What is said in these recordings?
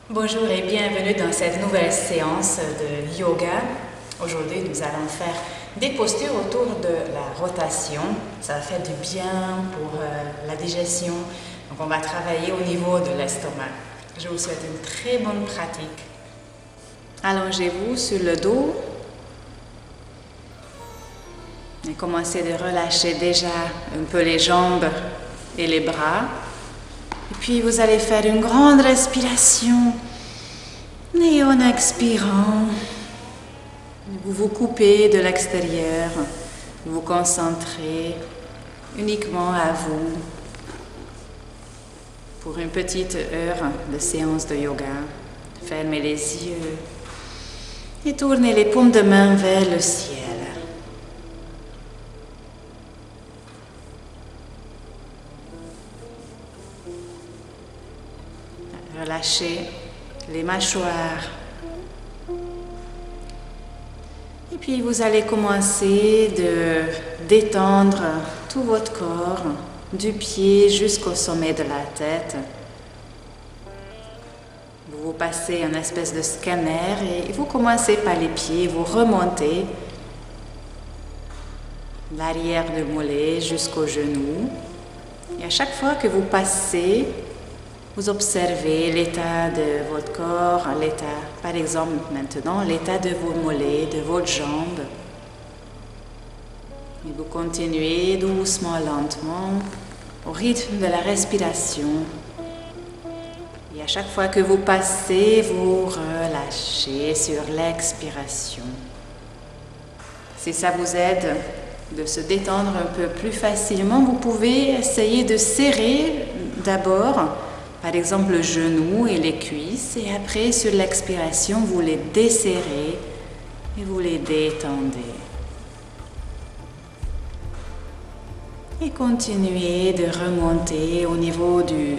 Bonjour et bienvenue dans cette nouvelle séance de yoga. Aujourd'hui, nous allons faire des postures autour de la rotation. Ça va faire du bien pour la digestion. Donc, on va travailler au niveau de l'estomac. Je vous souhaite une très bonne pratique. Allongez-vous sur le dos et commencez de relâcher déjà un peu les jambes et les bras. Et puis vous allez faire une grande respiration. Et en expirant, vous vous coupez de l'extérieur. Vous vous concentrez uniquement à vous pour une petite heure de séance de yoga. Fermez les yeux et tournez les paumes de main vers le ciel. Relâchez les mâchoires. Et puis vous allez commencer de détendre tout votre corps, du pied jusqu'au sommet de la tête. Vous passez une espèce de scanner et vous commencez par les pieds, vous remontez l'arrière du mollet jusqu'au genou. Et à chaque fois que vous passez, vous observez l'état de votre corps, par exemple maintenant, l'état de vos mollets, de votre jambe. Et vous continuez doucement, lentement, au rythme de la respiration. Et à chaque fois que vous passez, vous relâchez sur l'expiration. Si ça vous aide de se détendre un peu plus facilement, vous pouvez essayer de serrer d'abord, par exemple, le genou et les cuisses, et après, sur l'expiration, vous les desserrez et vous les détendez. Et continuez de remonter au niveau du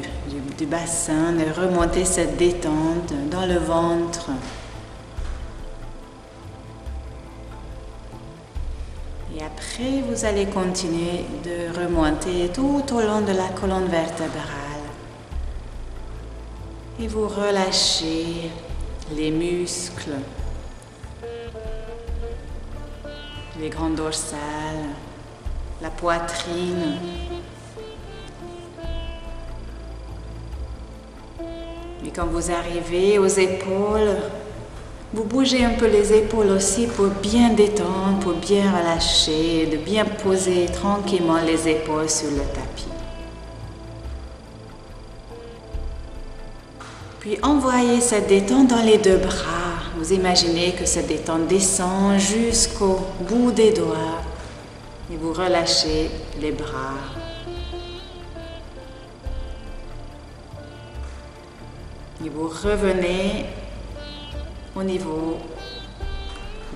bassin, de remonter cette détente dans le ventre. Et après, vous allez continuer de remonter tout au long de la colonne vertébrale. Et vous relâchez les muscles, les grandes dorsales, la poitrine. Et quand vous arrivez aux épaules, vous bougez un peu les épaules aussi pour bien détendre, pour bien relâcher, de bien poser tranquillement les épaules sur le tapis. Puis envoyez cette détente dans les deux bras. Vous imaginez que cette détente descend jusqu'au bout des doigts et vous relâchez les bras. Et vous revenez au niveau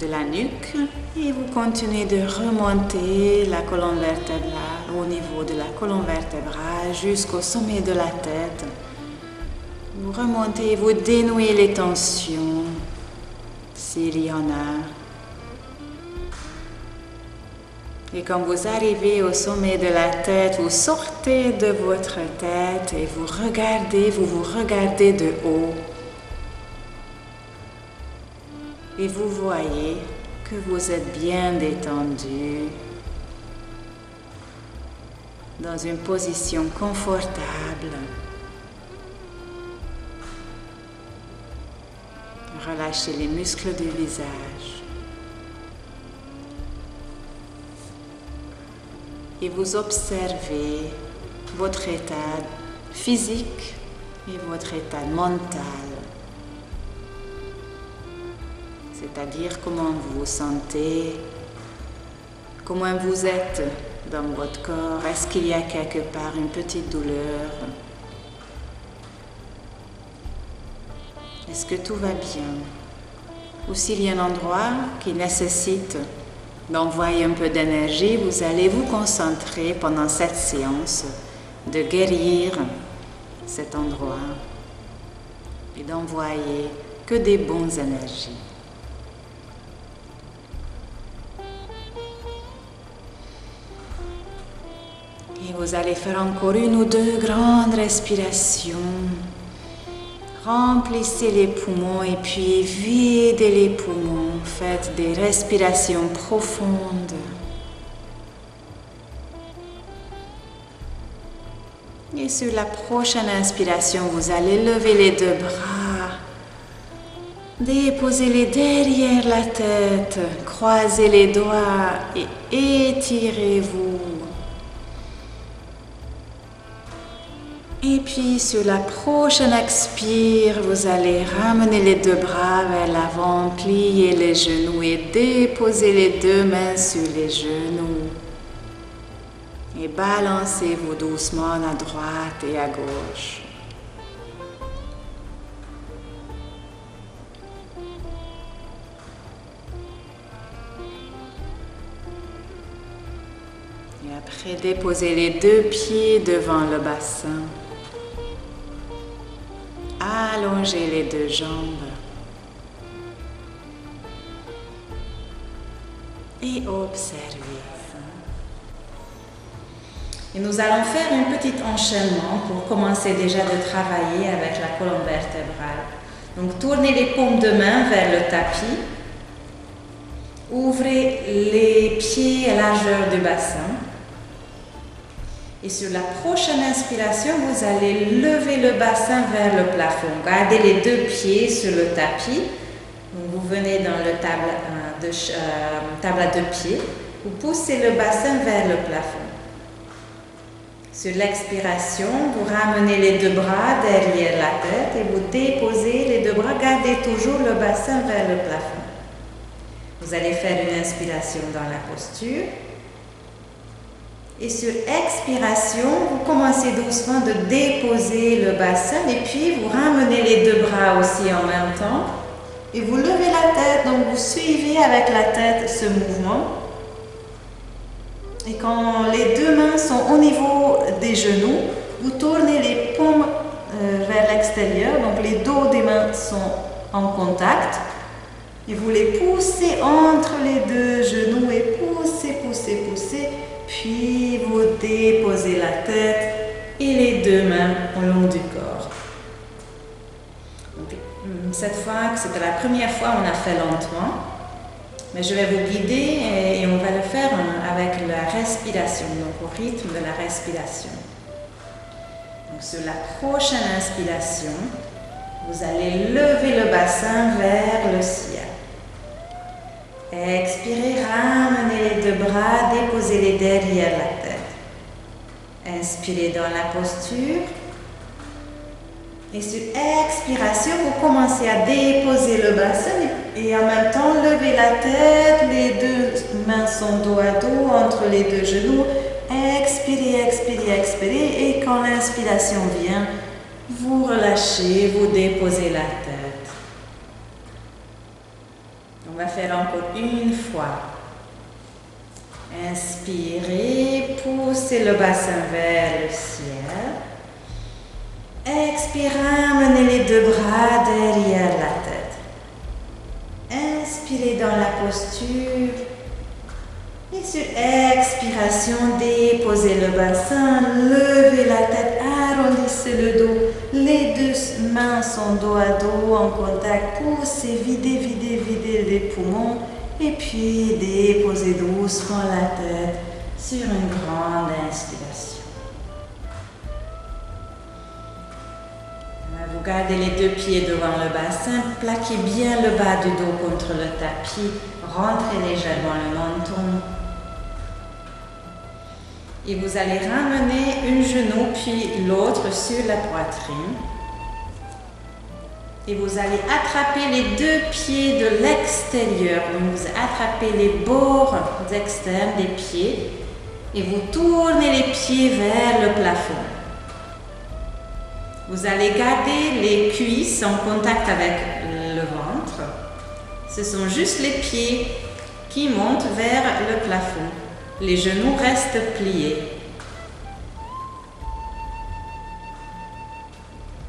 de la nuque et vous continuez de remonter la colonne vertébrale au niveau de la colonne vertébrale jusqu'au sommet de la tête. Vous remontez, vous dénouez les tensions, s'il y en a. Et quand vous arrivez au sommet de la tête, vous sortez de votre tête et vous vous regardez de haut. Et vous voyez que vous êtes bien détendu, dans une position confortable. Relâchez les muscles du visage. Et vous observez votre état physique et votre état mental. C'est-à-dire comment vous vous sentez, comment vous êtes dans votre corps. Est-ce qu'il y a quelque part une petite douleur? Est-ce que tout va bien? Ou s'il y a un endroit qui nécessite d'envoyer un peu d'énergie, vous allez vous concentrer pendant cette séance de guérir cet endroit et d'envoyer que des bonnes énergies. Et vous allez faire encore une ou deux grandes respirations Remplissez les poumons et puis videz les poumons. Faites des respirations profondes. Et sur la prochaine inspiration, vous allez lever les deux bras. Déposez-les derrière la tête. Croisez les doigts et étirez-vous. Et puis sur la prochaine expire, vous allez ramener les deux bras vers l'avant, plier les genoux et déposer les deux mains sur les genoux. Et balancez-vous doucement à droite et à gauche. Et après, déposez les deux pieds devant le bassin. Allongez les deux jambes. Et observez. Et nous allons faire un petit enchaînement pour commencer déjà de travailler avec la colonne vertébrale. Donc tournez les paumes de main vers le tapis. Ouvrez les pieds à largeur du bassin. Et sur la prochaine inspiration, vous allez lever le bassin vers le plafond. Gardez les deux pieds sur le tapis. Donc vous venez dans le table à deux pieds. Vous poussez le bassin vers le plafond. Sur l'expiration, vous ramenez les deux bras derrière la tête et vous déposez les deux bras. Gardez toujours le bassin vers le plafond. Vous allez faire une inspiration dans la posture. Et sur expiration, vous commencez doucement de déposer le bassin et puis vous ramenez les deux bras aussi en même temps. Et vous levez la tête, donc vous suivez avec la tête ce mouvement. Et quand les deux mains sont au niveau des genoux, vous tournez les paumes vers l'extérieur, donc les dos des mains sont en contact. Et vous les poussez entre les deux genoux et poussez, poussez, poussez. Puis vous déposez la tête et les deux mains au long du corps. Donc, cette fois, c'était la première fois, on a fait lentement. Mais je vais vous guider et on va le faire avec la respiration, donc au rythme de la respiration. Donc sur la prochaine inspiration, vous allez lever le bassin vers le ciel. Expirez, ramenez les deux bras, déposez-les derrière la tête. Inspirez dans la posture. Et sur expiration, vous commencez à déposer le bassin et en même temps lever la tête. Les deux mains sont dos à dos entre les deux genoux. Expirez, expirez, expirez. Et quand l'inspiration vient, vous relâchez, vous déposez la tête. On va faire encore une fois. Inspirez, poussez le bassin vers le ciel. Expirez, ramenez les deux bras derrière la tête. Inspirez dans la posture. Et sur expiration, déposez le bassin, levez la tête, arrondissez le dos. Les deux mains sont dos à dos en contact. Poussez, videz, videz, videz les poumons. Et puis déposez doucement la tête sur une grande inspiration. Vous gardez les deux pieds devant le bassin, plaquez bien le bas du dos contre le tapis, rentrez légèrement le menton. Et vous allez ramener un genou puis l'autre sur la poitrine. Et vous allez attraper les deux pieds de l'extérieur. Donc vous attrapez les bords externes des pieds et vous tournez les pieds vers le plafond. Vous allez garder les cuisses en contact avec le ventre. Ce sont juste les pieds qui montent vers le plafond. Les genoux restent pliés.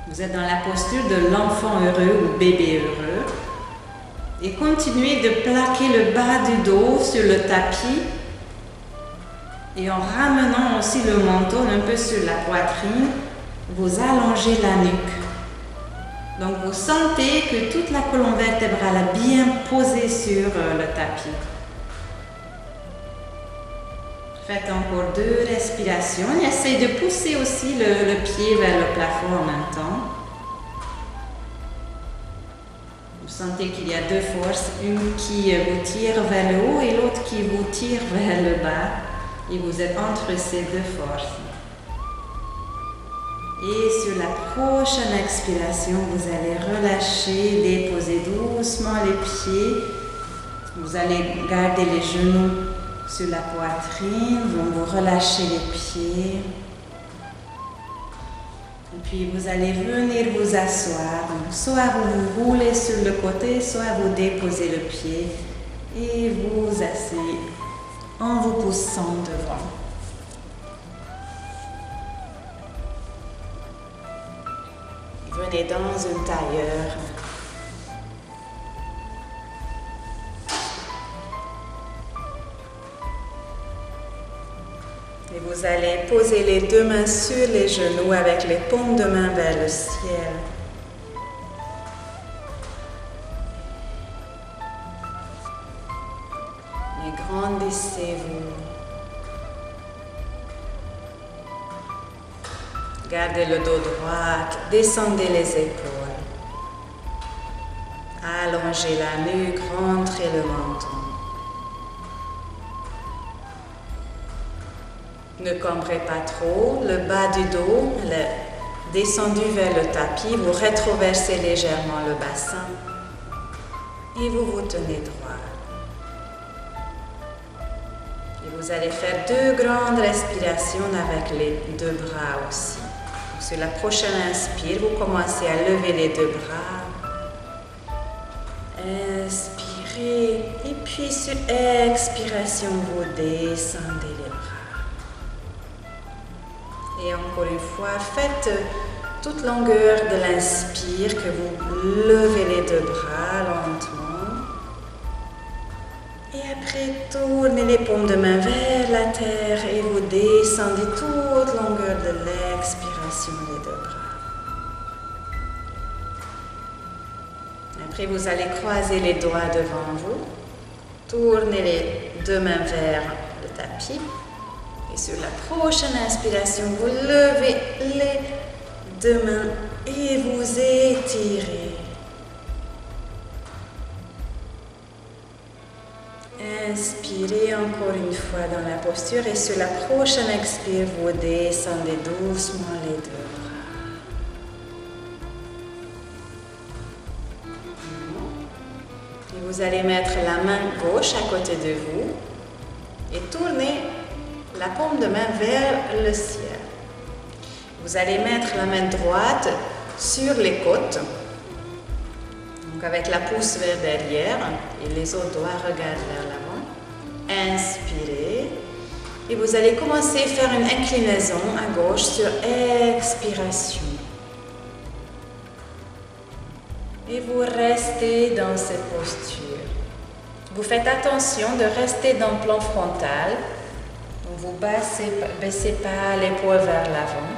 Vous êtes dans la posture de l'enfant heureux ou bébé heureux. Et continuez de plaquer le bas du dos sur le tapis. Et en ramenant aussi le menton un peu sur la poitrine, vous allongez la nuque. Donc vous sentez que toute la colonne vertébrale est bien posée sur le tapis. Faites encore 2 respirations. Essayez de pousser aussi le pied vers le plafond en même temps. Vous sentez qu'il y a 2 forces, une qui vous tire vers le haut et l'autre qui vous tire vers le bas. Et vous êtes entre ces 2 forces. Et sur la prochaine expiration, vous allez relâcher, déposer doucement les pieds. Vous allez garder les genoux sur la poitrine, vous relâchez les pieds. Et puis vous allez venir vous asseoir. Donc, soit vous vous roulez sur le côté, soit vous déposez le pied et vous asseyez en vous poussant devant. Venez dans une tailleur. Et vous allez poser les 2 mains sur les genoux avec les paumes de main vers le ciel. Et grandissez-vous. Gardez le dos droit, descendez les épaules. Allongez la nuque, rentrez le menton. Ne cambrez pas trop, le bas du dos, descendu vers le tapis, vous rétroversez légèrement le bassin et vous vous tenez droit. Et vous allez faire 2 grandes respirations avec les 2 bras aussi. Donc, sur la prochaine inspire, vous commencez à lever les 2 bras. Inspirez et puis sur expiration, vous descendez les bras. Et encore une fois, faites toute longueur de l'inspire que vous levez les 2 bras lentement. Et après, tournez les paumes de main vers la terre et vous descendez toute longueur de l'expiration les 2 bras. Après, vous allez croiser les doigts devant vous. Tournez les 2 mains vers le tapis. Et sur la prochaine inspiration, vous levez les 2 mains et vous étirez. Inspirez encore une fois dans la posture et sur la prochaine expire, vous descendez doucement les 2 bras. Et vous allez mettre la main gauche à côté de vous et tourner la paume de main vers le ciel. Vous allez mettre la main droite sur les côtes, donc avec la pouce vers derrière et les autres doigts regardent vers l'avant. Inspirez et vous allez commencer à faire une inclinaison à gauche sur expiration. Et vous restez dans cette posture. Vous faites attention de rester dans le plan frontal. Vous baissez pas l'épaule vers l'avant.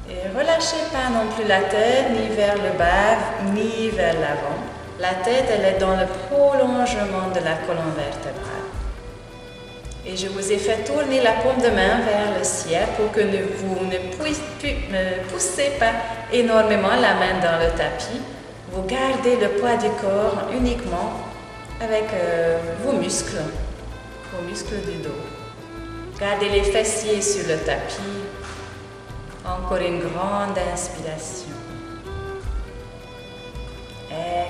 Et relâchez pas non plus la tête, ni vers le bas, ni vers l'avant. La tête, elle est dans le prolongement de la colonne vertébrale. Et je vous ai fait tourner la paume de main vers le ciel pour que vous ne poussez pas énormément la main dans le tapis. Vous gardez le poids du corps uniquement avec vos muscles du dos. Gardez les fessiers sur le tapis. Encore une grande inspiration.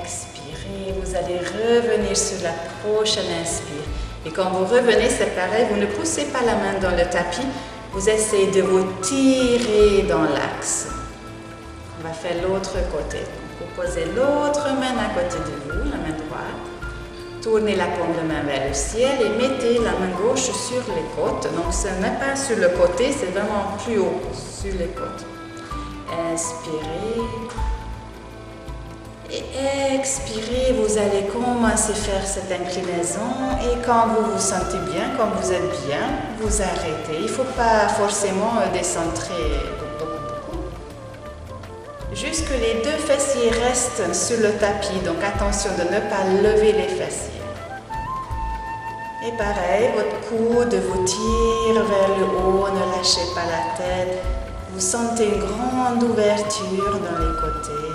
Expirez. Vous allez revenir sur la prochaine inspire. Et quand vous revenez, c'est pareil. Vous ne poussez pas la main dans le tapis. Vous essayez de vous tirer dans l'axe. On va faire l'autre côté. Vous posez l'autre main à côté de vous, la main droite. Tournez la paume de main vers le ciel et mettez la main gauche sur les côtes. Donc ce n'est pas sur le côté, c'est vraiment plus haut sur les côtes. Inspirez. Et expirez, vous allez commencer à faire cette inclinaison. Et quand vous vous sentez bien, quand vous êtes bien, vous arrêtez. Il ne faut pas forcément décentrer beaucoup. Juste que les deux fessiers restent sur le tapis, donc attention de ne pas lever les fessiers. Et pareil, votre coude vous tire vers le haut, ne lâchez pas la tête. Vous sentez une grande ouverture dans les côtés.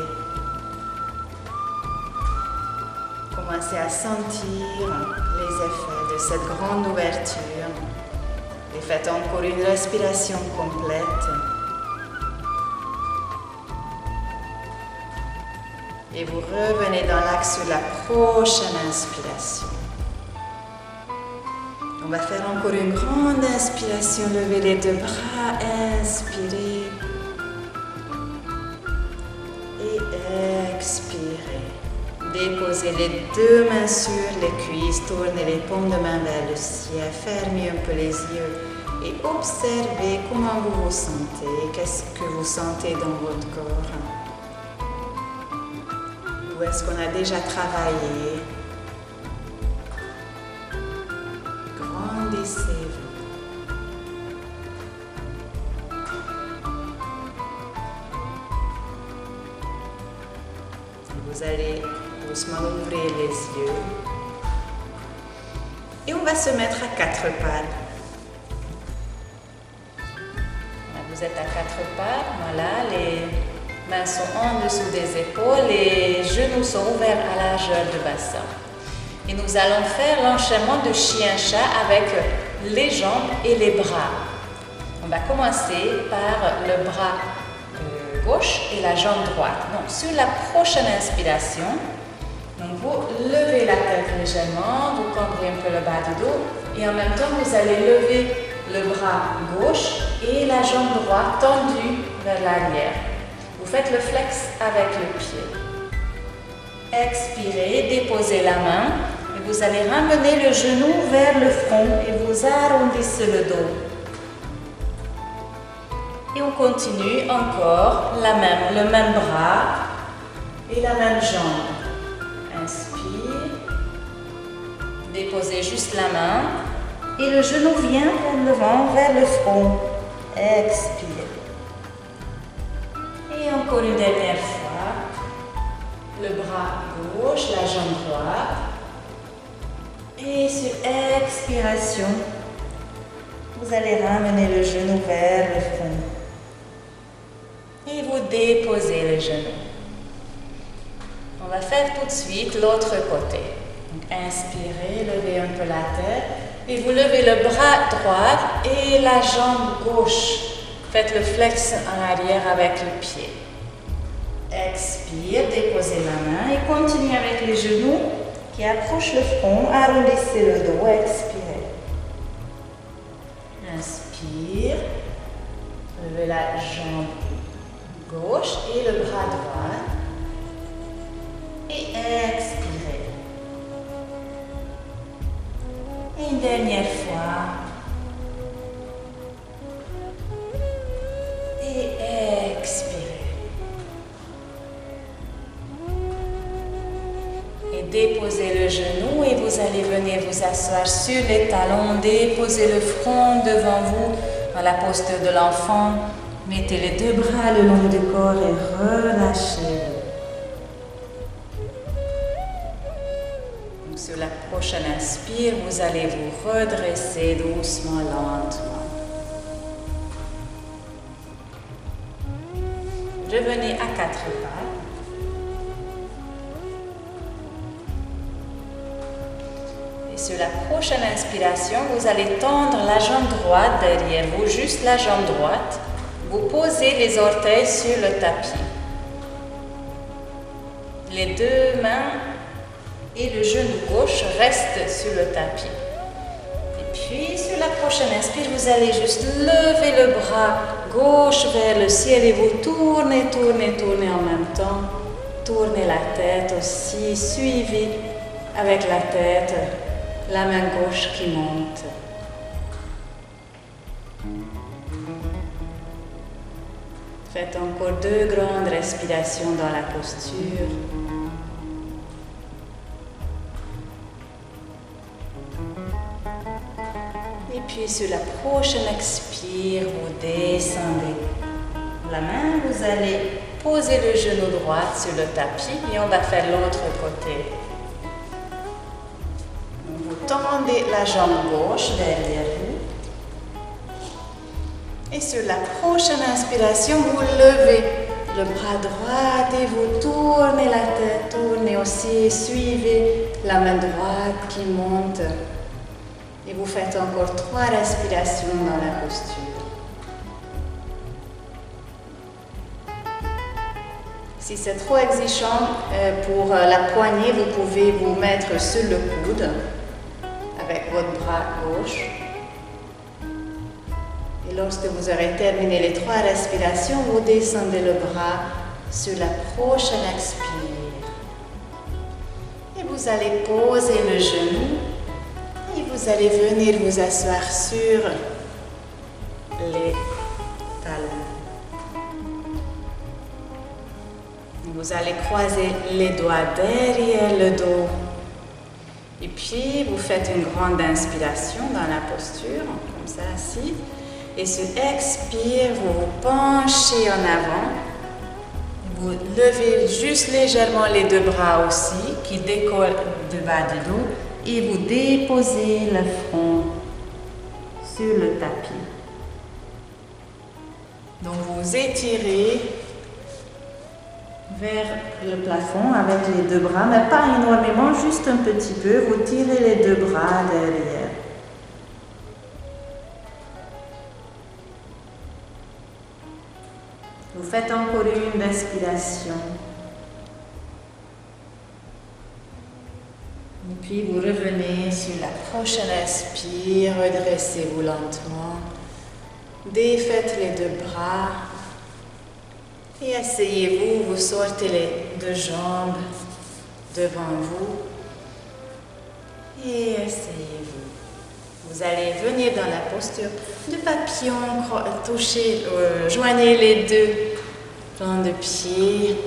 Commencez à sentir les effets de cette grande ouverture. Et faites encore une respiration complète. Et vous revenez dans l'axe sur la prochaine inspiration. On va faire encore une grande inspiration. Levez les deux bras, inspirez. Et expirez. Déposez les deux mains sur les cuisses. Tournez les paumes de main vers le ciel. Fermez un peu les yeux. Et observez comment vous vous sentez. Qu'est-ce que vous sentez dans votre corps? Où est-ce qu'on a déjà travaillé? Grandissez-vous. Vous allez doucement ouvrir les yeux. Et on va se mettre à quatre pattes. Vous êtes à quatre pattes, voilà, les mains sont en dessous des épaules, les genoux sont ouverts à la largeur du bassin. Et nous allons faire l'enchaînement de chien-chat avec les jambes et les bras. On va commencer par le bras gauche et la jambe droite. Donc, sur la prochaine inspiration, donc vous levez la tête légèrement, vous cambrez un peu le bas du dos et en même temps, vous allez lever le bras gauche et la jambe droite tendue vers l'arrière. Vous faites le flex avec le pied. Expirez, déposez la main et vous allez ramener le genou vers le front et vous arrondissez le dos. Et on continue encore le même bras et la même jambe. Inspire, déposez juste la main et le genou vient vers devant, vers le front. Expire. Et encore une dernière fois, le bras gauche, la jambe droite. Et sur expiration, vous allez ramener le genou vers le front. Et vous déposez le genou. On va faire tout de suite l'autre côté. Donc, inspirez, levez un peu la tête. Et vous levez le bras droit et la jambe gauche. Faites le flex en arrière avec le pied. Expire, déposez la main et continuez avec les genoux qui approchent le front. Arrondissez le dos, expirez. Inspire, levez la jambe gauche et le bras droit. Et expirez. Et une dernière fois. Et expirez. Et déposez le genou et vous allez venir vous asseoir sur les talons. Déposez le front devant vous dans la posture de l'enfant. Mettez les deux bras le long du corps et relâchez-vous. Sur la prochaine inspire, vous allez vous redresser doucement, lentement. Revenez à quatre pattes. Et sur la prochaine inspiration, vous allez tendre la jambe droite derrière vous, juste la jambe droite. Vous posez les orteils sur le tapis. Les deux mains et le genou gauche restent sur le tapis. Et puis, sur la prochaine inspire, vous allez juste lever le bras gauche vers le ciel et vous tournez, tournez, tournez en même temps. Tournez la tête aussi, suivez avec la tête la main gauche qui monte. Faites encore deux grandes respirations dans la posture. Et puis sur la prochaine expire, vous descendez la main, vous allez posez le genou droit sur le tapis et on va faire l'autre côté. Vous tendez la jambe gauche derrière vous. Et sur la prochaine inspiration, vous levez le bras droit et vous tournez la tête, tournez aussi, suivez la main droite qui monte. Et vous faites encore 3 respirations dans la posture. Si c'est trop exigeant pour la poignée, vous pouvez vous mettre sur le coude avec votre bras gauche. Et lorsque vous aurez terminé les 3 respirations, vous descendez le bras sur la prochaine expire. Et vous allez poser le genou et vous allez venir vous asseoir sur les talons. Vous allez croiser les doigts derrière le dos. Et puis, vous faites une grande inspiration dans la posture, comme ça, assis. Et sur expire, vous vous penchez en avant. Vous levez juste légèrement les 2 bras aussi, qui décollent du bas du dos. Et vous déposez le front sur le tapis. Donc, vous étirez vers le plafond avec les 2 bras, mais pas énormément, juste un petit peu. Vous tirez les 2 bras derrière. Vous faites encore une respiration. Et puis vous revenez sur la prochaine expire, redressez-vous lentement. Défaites les 2 bras. Et asseyez-vous, vous sortez les 2 jambes devant vous. Et asseyez-vous. Vous allez venir dans la posture de papillon, touchez, joignez les 2 plans de pied,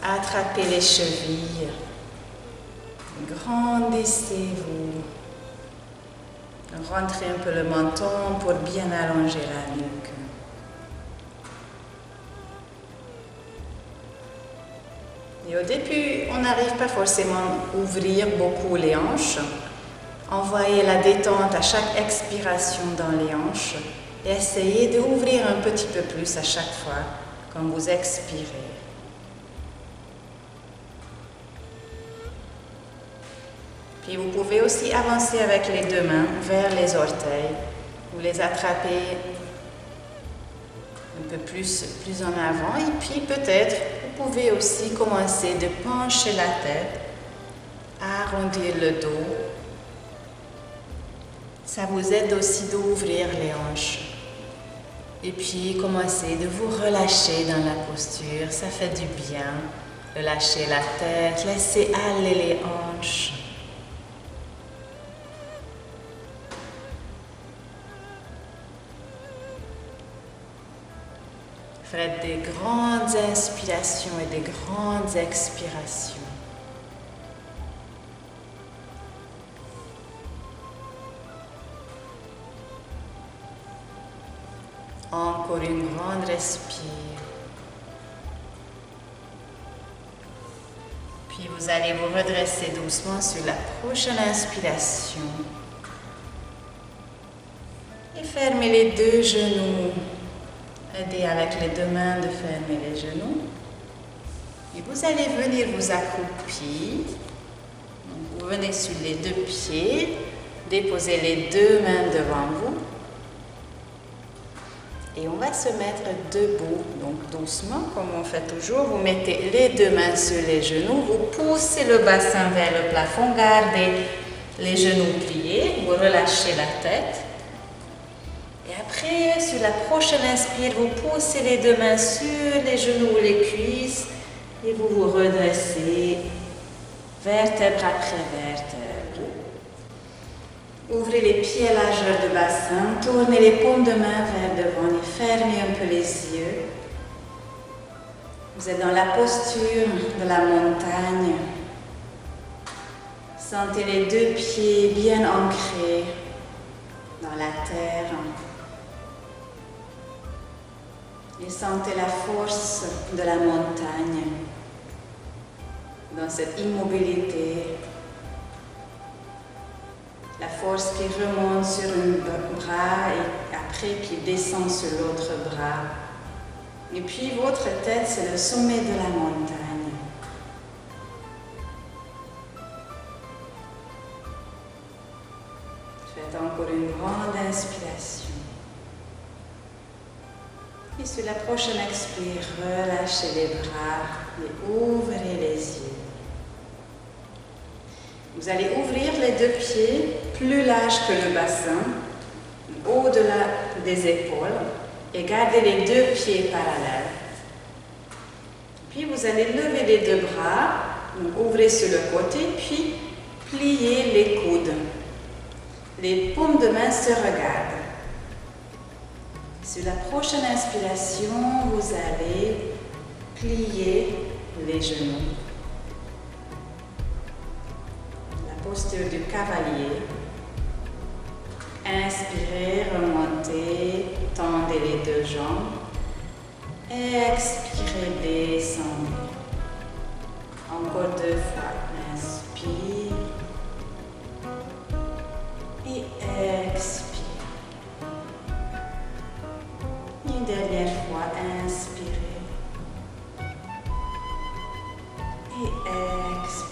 attrapez les chevilles, grandissez-vous, rentrez un peu le menton pour bien allonger la nuque. Et au début, on n'arrive pas forcément à ouvrir beaucoup les hanches. Envoyez la détente à chaque expiration dans les hanches et essayez d'ouvrir un petit peu plus à chaque fois quand vous expirez. Puis vous pouvez aussi avancer avec les 2 mains vers les orteils. Vous les attrapez un peu plus en avant et puis peut-être vous pouvez aussi commencer de pencher la tête, arrondir le dos. Ça vous aide aussi d'ouvrir les hanches. Et puis commencez de vous relâcher dans la posture, ça fait du bien. Relâchez la tête, laissez aller les hanches. Faites des grandes inspirations et des grandes expirations. Encore une grande respire. Puis vous allez vous redresser doucement sur la prochaine inspiration. Et fermez les 2 genoux. Aidez avec les 2 mains de fermer les genoux. Et vous allez venir vous accroupir. Donc, vous venez sur les 2 pieds. Déposez les 2 mains devant vous. Et on va se mettre debout. Donc doucement, comme on fait toujours, vous mettez les 2 mains sur les genoux. Vous poussez le bassin vers le plafond. Gardez les genoux pliés. Vous relâchez la tête. Et après, sur la prochaine inspire, vous poussez les 2 mains sur les genoux ou les cuisses et vous vous redressez vertèbre après vertèbre. Ouvrez les pieds à largeur de bassin, tournez les paumes de main vers devant et fermez un peu les yeux. Vous êtes dans la posture de la montagne. Sentez les 2 pieds bien ancrés dans la terre. Et sentez la force de la montagne dans cette immobilité. La force qui remonte sur un bras et après qui descend sur l'autre bras. Et puis votre tête, c'est le sommet de la montagne. Faites encore une grande inspiration. Et sur la prochaine expire, relâchez les bras et ouvrez les yeux. Vous allez ouvrir les deux pieds plus larges que le bassin, au-delà des épaules, et gardez les deux pieds parallèles. Puis vous allez lever les deux bras, donc ouvrez sur le côté, puis pliez les coudes. Les paumes de main se regardent. Sur la prochaine inspiration, vous allez plier les genoux. Posture du cavalier. Inspirez, remontez, tendez les deux jambes. Expirez, descendez. Encore deux fois. Inspire. Et expire. Une dernière fois. Inspirez. Et expirez.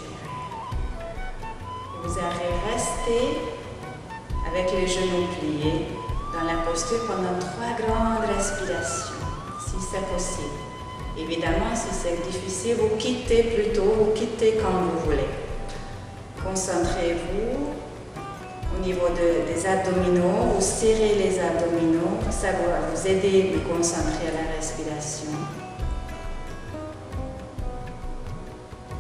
Vous allez rester avec les genoux pliés dans la posture pendant 3 grandes respirations, si c'est possible. Évidemment, si c'est difficile, vous quittez plutôt, vous quittez quand vous voulez. Concentrez-vous au niveau des abdominaux, vous serrez les abdominaux, ça va vous aider à vous concentrer à la respiration.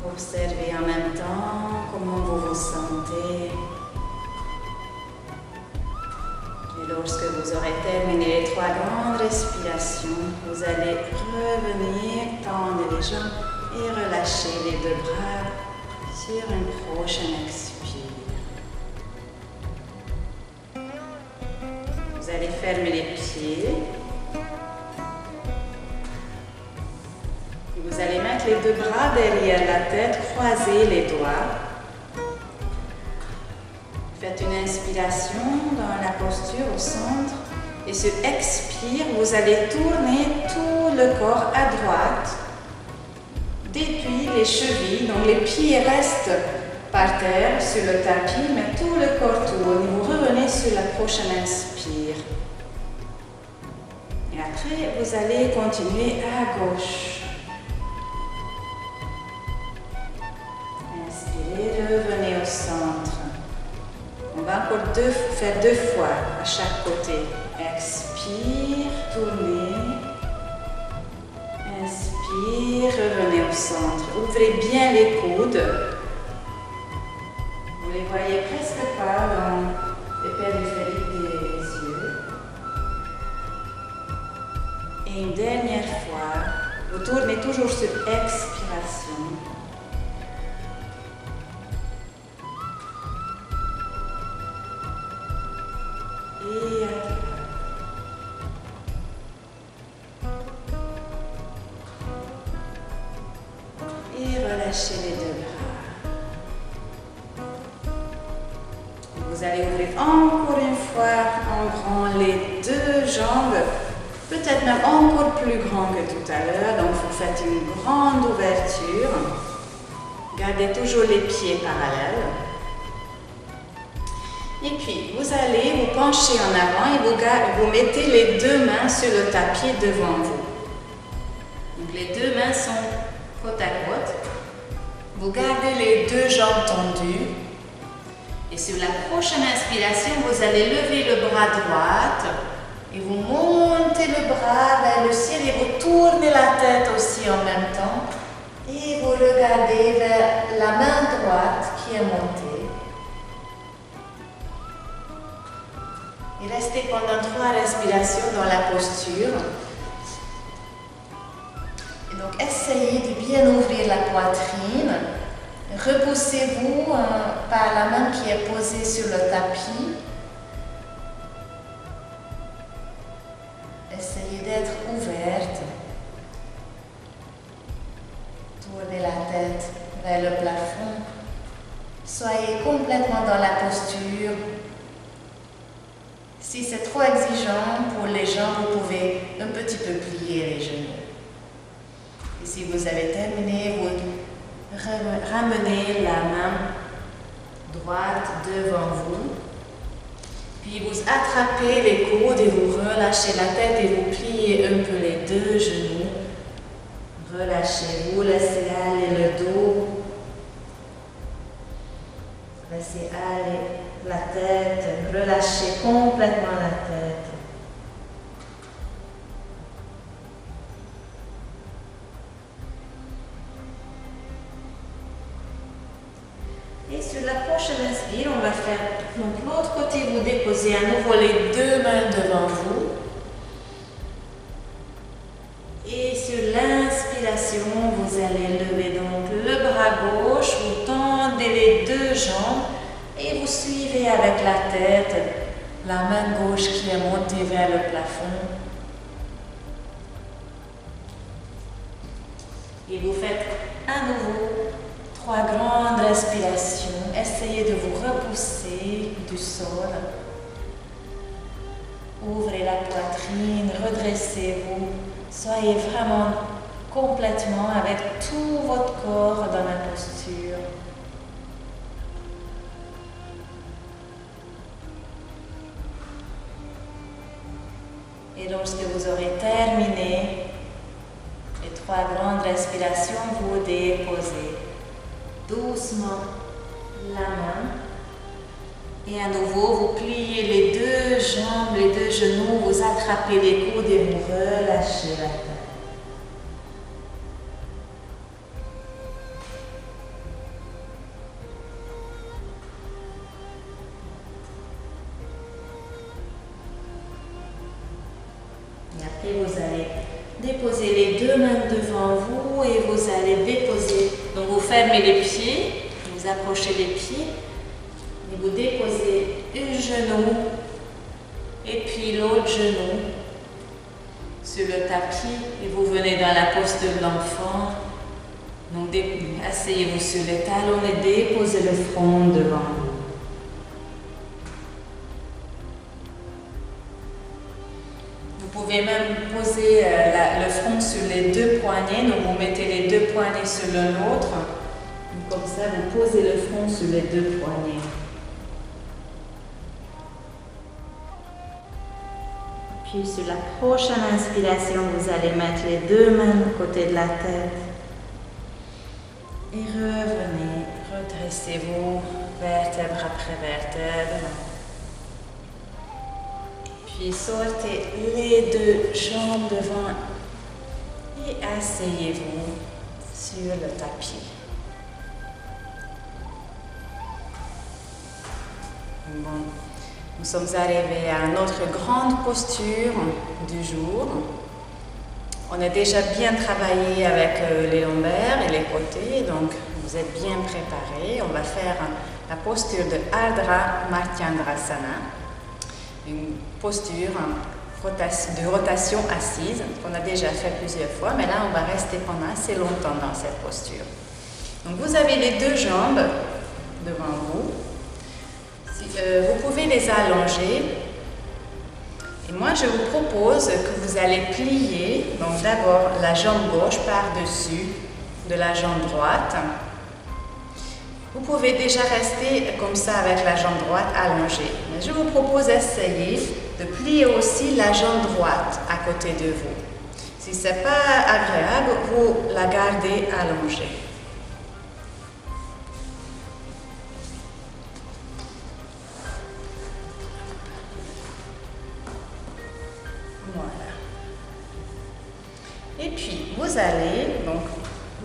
Observez en même temps comment vous vous sentez. Et lorsque vous aurez terminé les 3 grandes respirations, vous allez revenir, tendre les jambes et relâcher les deux bras sur une prochaine expire. Vous allez fermer les pieds. Vous allez mettre les deux bras derrière la tête, croiser les doigts. Faites une inspiration dans la posture au centre et sur expire, vous allez tourner tout le corps à droite depuis les chevilles, donc les pieds restent par terre sur le tapis, mais tout le corps tourne. Vous revenez sur la prochaine inspire. Et après, vous allez continuer à gauche. Revenez au centre. On va encore faire 2 fois à chaque côté. Expire, tournez. Inspire, revenez au centre. Ouvrez bien les coudes. Vous ne les voyez presque pas dans les périphériques des yeux. Et une dernière fois, vous tournez toujours sur expiration. Et relâchez les deux bras. Vous allez ouvrir encore une fois en grand les deux jambes, peut-être même encore plus grand que tout à l'heure. Donc vous faites une grande ouverture. Gardez toujours les pieds parallèles. Et puis, vous allez vous pencher en avant et vous mettez les deux mains sur le tapis devant vous. Donc, les deux mains sont côte à côte. Vous gardez les deux jambes tendues. Et sur la prochaine inspiration, vous allez lever le bras droit et vous montez le bras vers le ciel et vous tournez la tête aussi en même temps. Et vous regardez vers la main droite qui est montée. Et restez pendant 3 respirations dans la posture. Et donc, essayez de bien ouvrir la poitrine. Repoussez-vous par la main qui est posée sur le tapis. Essayez d'être ouverte. posture. Si c'est trop exigeant pour les jambes, vous pouvez un petit peu plier les genoux. Et si vous avez terminé, vous ramenez la main droite devant vous. Puis vous attrapez les coudes et vous relâchez la tête et vous pliez un peu les deux genoux. Relâchez-vous, laissez aller le dos. Laissez aller la tête, relâchez complètement la tête. Et sur la prochaine inspire, on va faire donc l'autre côté, vous déposez à nouveau les deux mains devant vous. Et sur l'inspiration, vous allez lever donc le bras gauche, vous tendez les deux jambes et vous suivez avec la tête la main gauche qui est montée vers le plafond. Et vous faites à nouveau 3 grandes respirations. Essayez de vous repousser du sol. Ouvrez la poitrine, redressez-vous. Soyez vraiment complètement avec tout votre corps dans la posture. Et lorsque vous aurez terminé les 3 grandes respirations, vous déposez doucement la main. Et à nouveau, vous pliez les deux jambes, les deux genoux, vous attrapez les coudes et vous relâchez la tête. Et après, vous allez déposer les deux mains devant vous et vous allez déposer. Donc, vous fermez les pieds, vous approchez les pieds. Et vous déposez un genou et puis l'autre genou sur le tapis et vous venez dans la posture de l'enfant. Donc asseyez-vous sur les talons et déposez le front devant vous. Vous pouvez même poser le front sur les deux poignets. Donc vous mettez les deux poignets sur l'autre. Comme ça, vous posez le front sur les deux poignets. Puis sur la prochaine inspiration, vous allez mettre les deux mains à côté de la tête. Et revenez, redressez-vous, vertèbre après vertèbre. Puis sortez les deux jambes devant et asseyez-vous sur le tapis. Bon. Nous sommes arrivés à notre grande posture du jour. On a déjà bien travaillé avec les lombaires et les côtés, donc vous êtes bien préparés. On va faire la posture de Ardha Martyandrasana, une posture de rotation assise qu'on a déjà fait plusieurs fois, mais là on va rester pendant assez longtemps dans cette posture. Donc vous avez les deux jambes devant vous. Vous pouvez les allonger et moi je vous propose que vous allez plier donc d'abord la jambe gauche par-dessus de la jambe droite. Vous pouvez déjà rester comme ça avec la jambe droite allongée, mais je vous propose d'essayer de plier aussi la jambe droite à côté de vous. Si ce n'est pas agréable, vous la gardez allongée. Et puis, vous allez donc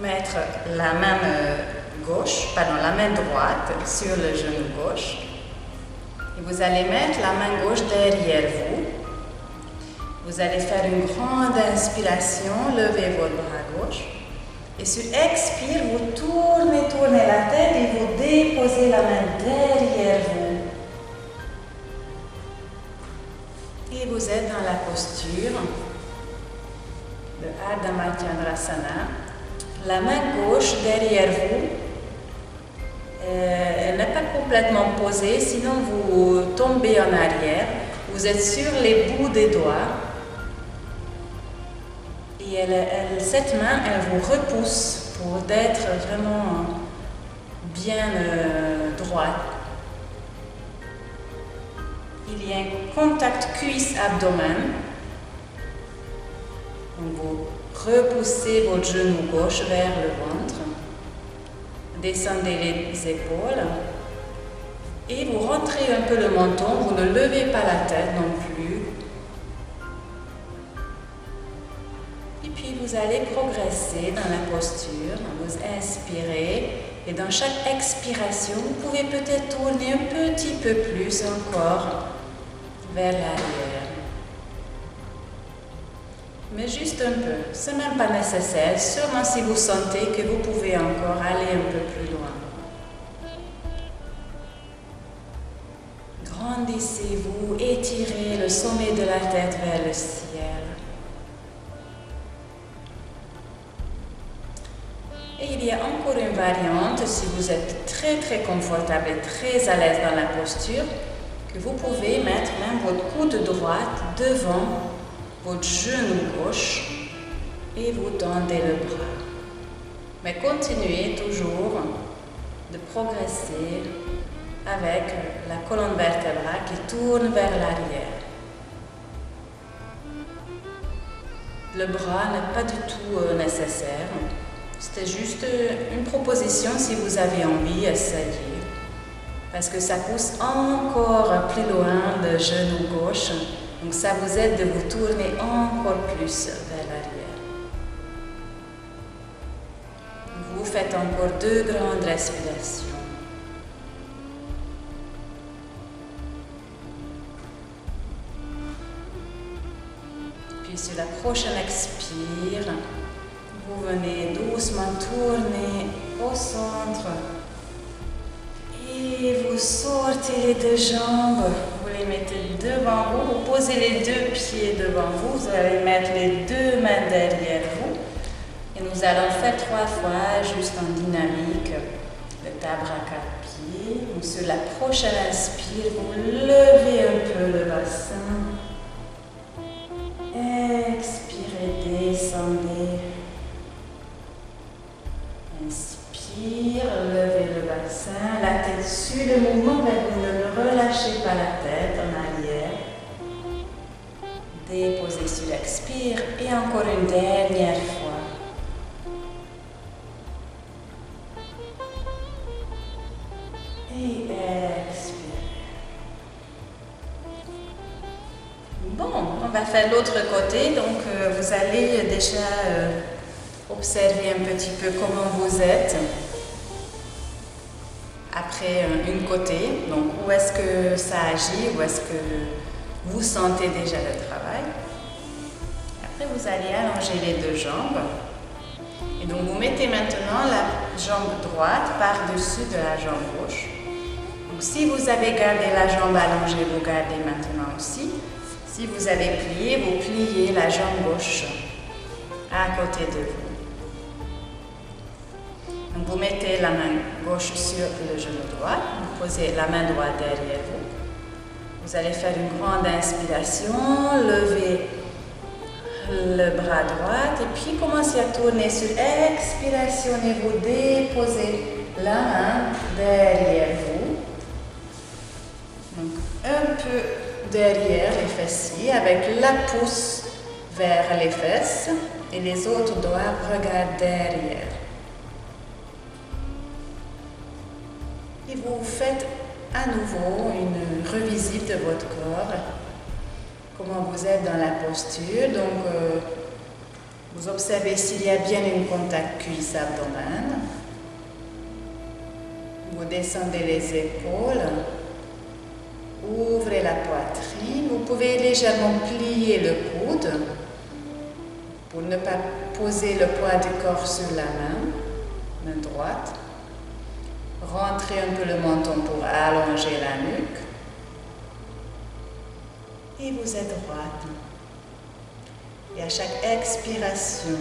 mettre la main la main droite sur le genou gauche. Et vous allez mettre la main gauche derrière vous. Vous allez faire une grande inspiration, levez votre bras gauche. Et sur expire, vous tournez la tête et vous déposez la main derrière vous. Et vous êtes dans la posture de Ardha Martyandrasana. La main gauche derrière vous. Elle n'est pas complètement posée, sinon vous tombez en arrière. Vous êtes sur les bouts des doigts. Et cette main, elle vous repousse pour être vraiment bien droite. Il y a un contact cuisse-abdomen. Vous repoussez votre genou gauche vers le ventre. Descendez les épaules. Et vous rentrez un peu le menton. Vous ne levez pas la tête non plus. Et puis vous allez progresser dans la posture. Vous inspirez. Et dans chaque expiration, vous pouvez peut-être tourner un petit peu plus encore vers l'arrière. Mais juste un peu, ce n'est même pas nécessaire, seulement si vous sentez que vous pouvez encore aller un peu plus loin. Grandissez-vous, étirez le sommet de la tête vers le ciel. Et il y a encore une variante, si vous êtes très confortable et très à l'aise dans la posture, que vous pouvez mettre même votre coude droite devant votre genou gauche et vous tendez le bras. Mais continuez toujours de progresser avec la colonne vertébrale qui tourne vers l'arrière. Le bras n'est pas du tout nécessaire. C'était juste une proposition si vous avez envie, essayez. Parce que ça pousse encore plus loin le genou gauche. Donc ça vous aide de vous tourner encore plus vers l'arrière. Vous faites encore 2 grandes respirations. Puis sur la prochaine expire, vous venez doucement tourner au centre. Et vous sortez les 2 jambes. Vous les mettez devant vous, vous posez les 2 pieds devant vous, vous allez mettre les 2 mains derrière vous et nous allons faire 3 fois juste en dynamique le tabracapied. Donc sur la prochaine inspire, vous levez un peu le bassin, expirez, descendez, inspire, levez le bassin, la tête suit le mouvement, mais vous ne relâchez pas la tête en arrière. Déposez sur l'expire et encore une dernière fois. Et expirez. Bon, on va faire l'autre côté, donc vous allez déjà observer un petit peu comment vous êtes après une côté, donc où est-ce que ça agit, où est-ce que vous sentez déjà le travail. Après vous allez allonger les 2 jambes et donc vous mettez maintenant la jambe droite par-dessus de la jambe gauche. Donc si vous avez gardé la jambe allongée, vous gardez maintenant aussi. Si vous avez plié, vous pliez la jambe gauche à côté de vous. Donc vous mettez la main gauche sur le genou droit, vous posez la main droite derrière vous. Vous allez faire une grande inspiration, levez le bras droit et puis commencez à tourner sur expiration et vous déposez la main derrière vous. Donc un peu derrière les fessiers avec la pouce vers les fesses et les autres doigts regardent derrière. Et vous faites à nouveau une revisite de votre corps, comment vous êtes dans la posture. Donc, vous observez s'il y a bien un contact cuisse-abdomen. Vous descendez les épaules, ouvrez la poitrine. Vous pouvez légèrement plier le coude pour ne pas poser le poids du corps sur la main droite. Rentrez un peu le menton pour allonger la nuque. Et vous êtes droite. Et à chaque expiration,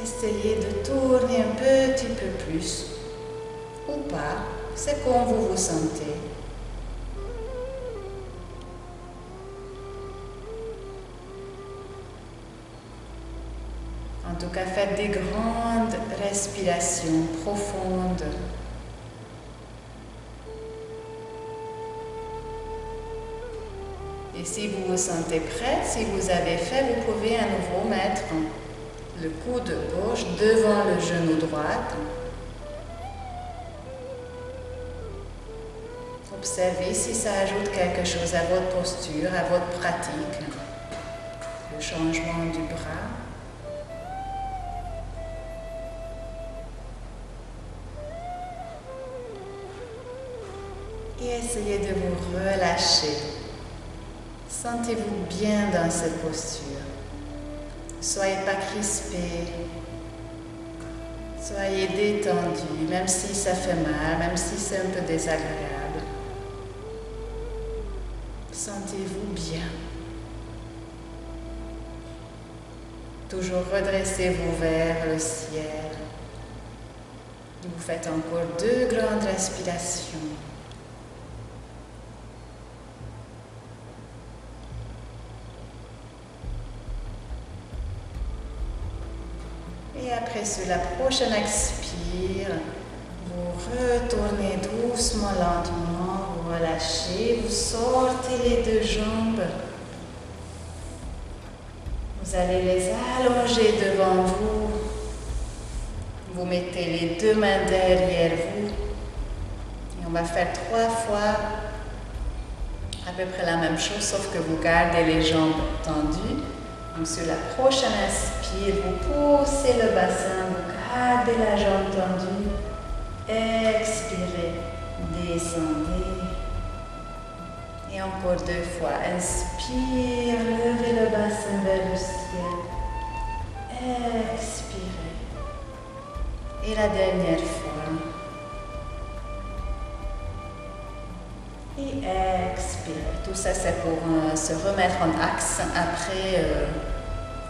essayez de tourner un petit peu plus. ou pas, c'est comme vous vous sentez. En tout cas, faites des grandes respirations profondes. Et si vous vous sentez prête, si vous avez fait, vous pouvez à nouveau mettre le coude gauche devant le genou droit. Observez si ça ajoute quelque chose à votre posture, à votre pratique. Le changement du bras. Et essayez de vous relâcher. Sentez-vous bien dans cette posture. Ne soyez pas crispé. Soyez détendu, même si ça fait mal, même si c'est un peu désagréable. Sentez-vous bien. Toujours redressez-vous vers le ciel. Vous faites encore 2 grandes respirations. Et après la prochaine expire, vous retournez doucement, lentement, vous relâchez, vous sortez les 2 jambes. Vous allez les allonger devant vous. Vous mettez les 2 mains derrière vous. Et on va faire 3 fois à peu près la même chose, sauf que vous gardez les jambes tendues. Donc sur la prochaine inspire, vous poussez le bassin, vous gardez la jambe tendue. Expirez, descendez. Et encore 2 fois. Inspire, levez le bassin vers le ciel. Expirez. Et la dernière fois. Et expirez. Tout ça, c'est pour se remettre en axe après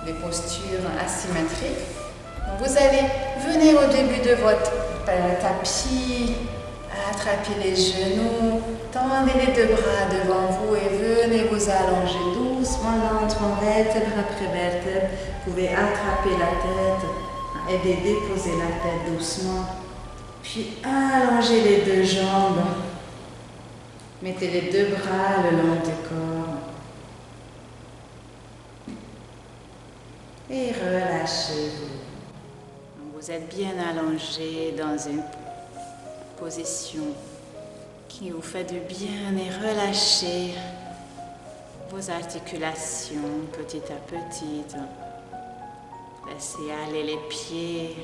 les postures asymétriques. Donc, vous allez venir au début de votre tapis, attraper les genoux, tendez les 2 bras devant vous et venez vous allonger doucement, lentement, vertèbre après vertèbre. Vous pouvez attraper la tête et déposer la tête doucement. Puis allongez les 2 jambes. Mettez les 2 bras le long du corps. Et relâchez-vous. Vous êtes bien allongé dans une position qui vous fait du bien et relâchez vos articulations petit à petit. Laissez aller les pieds.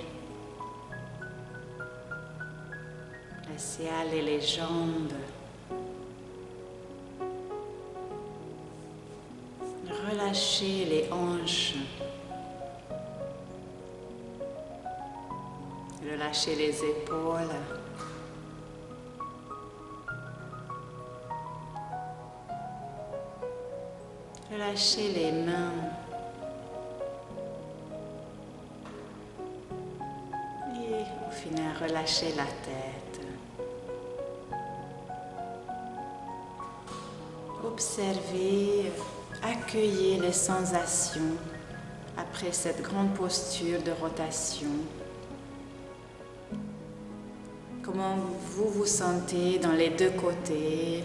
Laissez aller les jambes. Relâchez les hanches. Relâchez les épaules. Relâchez les mains. Et au final, relâchez la tête. Observez, accueillez les sensations après cette grande posture de rotation. Comment vous vous sentez dans les 2 côtés?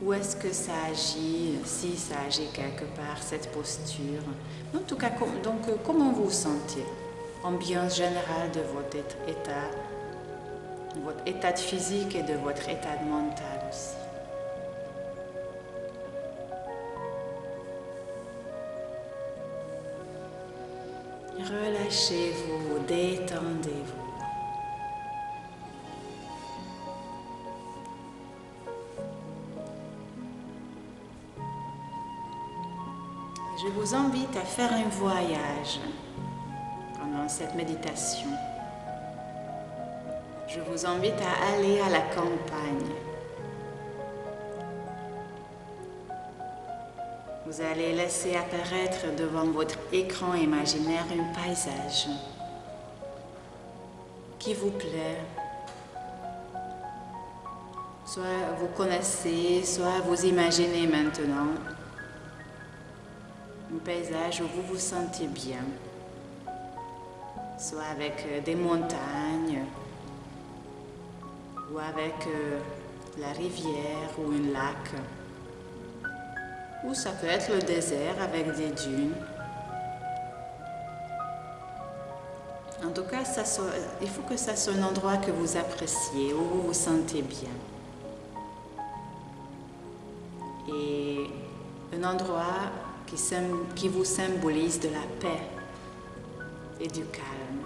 Où est-ce que ça agit, si ça agit quelque part, cette posture? En tout cas, comment vous vous sentez? Ambiance générale de votre état de physique et de votre état de mental aussi. Relâchez-vous, détendez-vous. Je vous invite à faire un voyage pendant cette méditation. Je vous invite à aller à la campagne. Vous allez laisser apparaître devant votre écran imaginaire un paysage qui vous plaît. Soit vous connaissez, soit vous imaginez maintenant un paysage où vous vous sentez bien, soit avec des montagnes ou avec la rivière ou un lac, ou ça peut être le désert avec des dunes. En tout cas, il faut que ça soit un endroit que vous appréciez, où vous vous sentez bien. Et un endroit qui vous symbolise de la paix et du calme.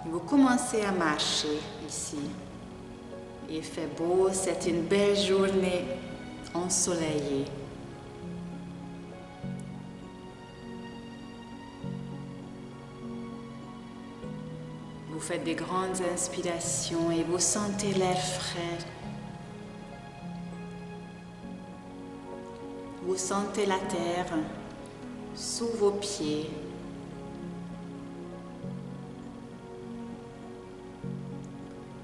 Et vous commencez à marcher ici. Il fait beau, c'est une belle journée ensoleillée. Vous faites des grandes inspirations et vous sentez l'air frais. Vous sentez la terre sous vos pieds.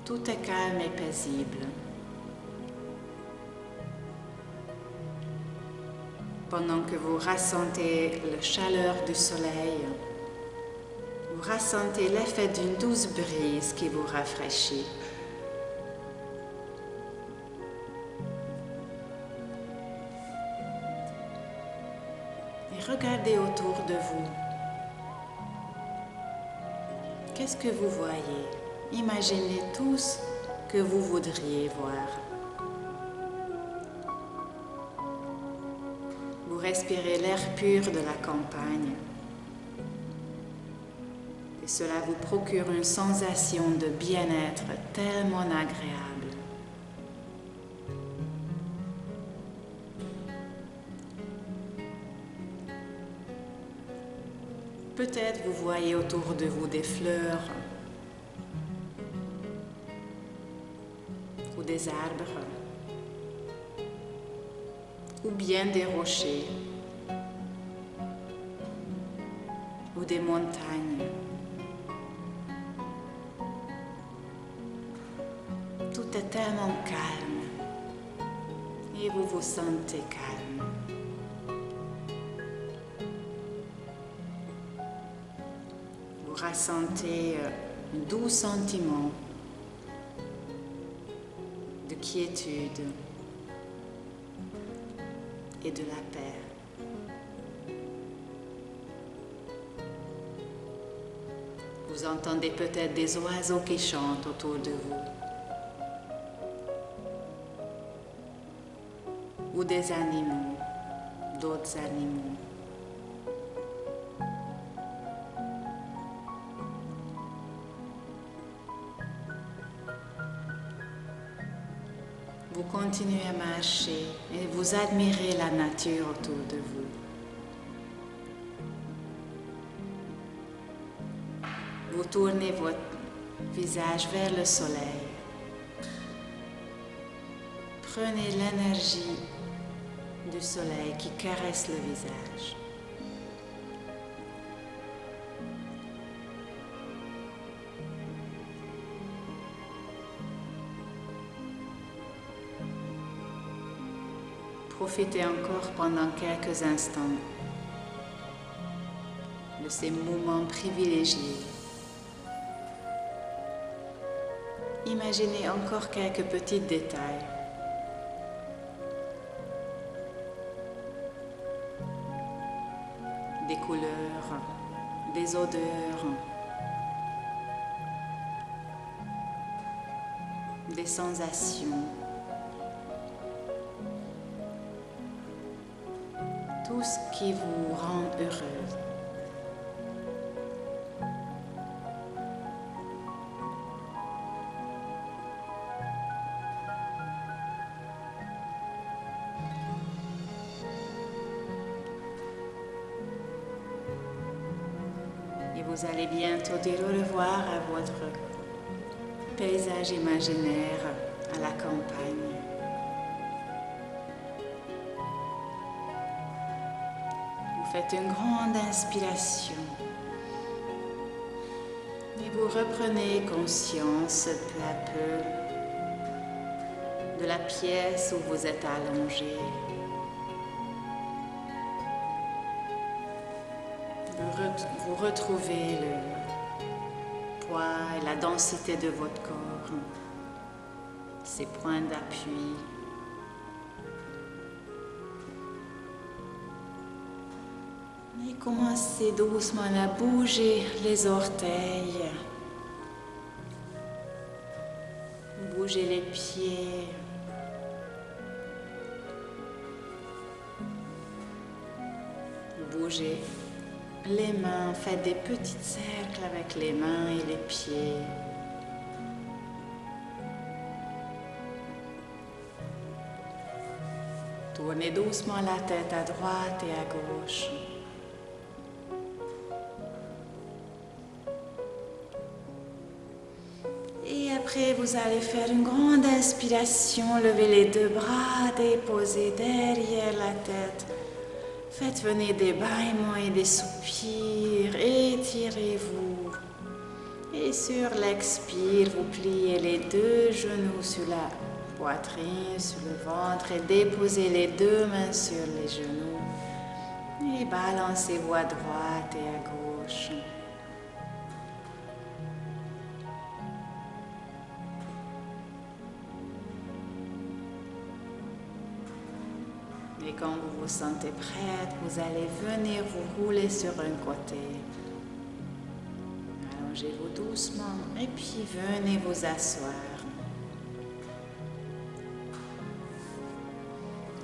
Tout est calme et paisible. Pendant que vous ressentez la chaleur du soleil, vous ressentez l'effet d'une douce brise qui vous rafraîchit. Et regardez autour de vous. Qu'est-ce que vous voyez? Imaginez tout ce que vous voudriez voir. Vous respirez l'air pur de la campagne. Et cela vous procure une sensation de bien-être tellement agréable. Peut-être vous voyez autour de vous des fleurs ou des arbres ou bien des rochers ou des montagnes. Tout est tellement calme et vous vous sentez calme. Vous ressentez un doux sentiment de quiétude et de la paix. Vous entendez peut-être des oiseaux qui chantent autour de vous. Ou des animaux, d'autres animaux. Vous continuez à marcher et vous admirez la nature autour de vous. Vous tournez votre visage vers le soleil. Prenez l'énergie du soleil qui caresse le visage. Profitez encore pendant quelques instants de ces moments privilégiés. Imaginez encore quelques petits détails. Des couleurs, des odeurs, des sensations. Tout ce qui vous rend heureuse. Et vous allez bientôt dire au revoir à votre paysage imaginaire à la campagne. Faites une grande inspiration. Et vous reprenez conscience peu à peu de la pièce où vous êtes allongé. Vous retrouvez le poids et la densité de votre corps, ses points d'appui. Et commencez doucement à bouger les orteils. Bougez les pieds. Bougez les mains. Faites des petits cercles avec les mains et les pieds. Tournez doucement la tête à droite et à gauche. Et après, vous allez faire une grande inspiration. Levez les deux bras, déposez derrière la tête. Faites venir des bâillements et des soupirs. Étirez-vous. Et sur l'expire, vous pliez les deux genoux sur la poitrine, sur le ventre et déposez les deux mains sur les genoux. Et balancez-vous à droite et à gauche. Et quand vous vous sentez prête, vous allez venir vous rouler sur un côté. Allongez-vous doucement et puis venez vous asseoir.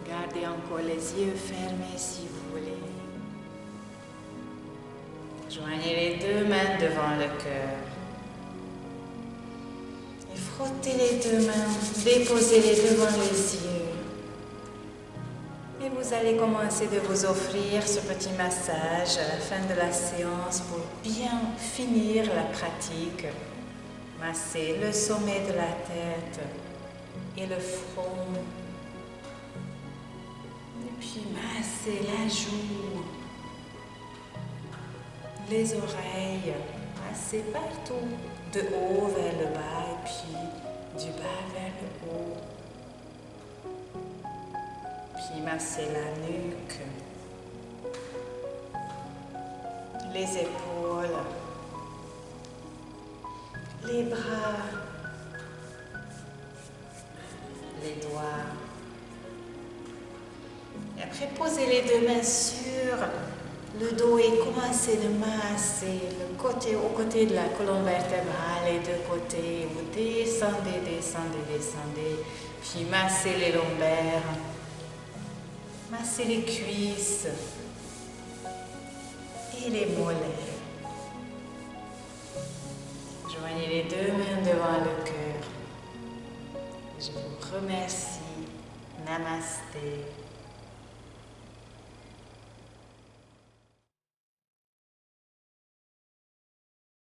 Gardez encore les yeux fermés si vous voulez. Joignez les deux mains devant le cœur. Et frottez les deux mains, déposez-les devant les yeux. Et vous allez commencer de vous offrir ce petit massage à la fin de la séance pour bien finir la pratique. Massez le sommet de la tête et le front. Et puis massez la joue, les oreilles. Massez partout, de haut vers le bas et puis du bas vers le haut. Puis massez la nuque, les épaules, les bras, les doigts. Et après, posez les deux mains sur le dos et commencez de masser au côté de la colonne vertébrale, les deux côtés. Vous descendez, descendez, descendez. Puis massez les lombaires. Massez les cuisses et les mollets. Joignez les deux mains devant le cœur. Je vous remercie. Namasté.